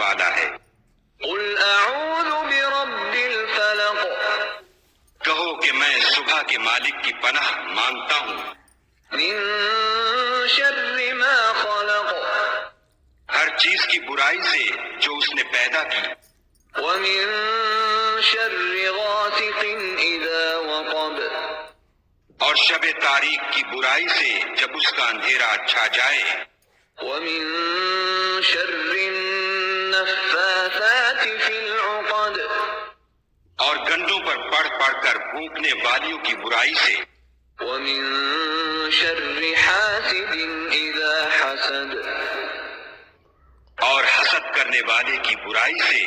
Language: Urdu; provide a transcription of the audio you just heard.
والا ہے۔ قل اعوذ برب الفلق، کہو کہ میں صبح کے مالک کی پناہ مانگتا ہوں من شر ما خلق، ہر چیز کی برائی سے جو اس نے پیدا کی، ومن شر غاسق اذا وقب، اور شب تاریک کی برائی سے جب اس کا اندھیرا چھا جائے، ومن شر النفاثات في العقد، اور گنڈوں پر پڑھ پڑھ کر پھونکنے والیوں کی برائی سے، ومن شر حاسد اذا حسد، اور حسد کرنے والے کی برائی سے،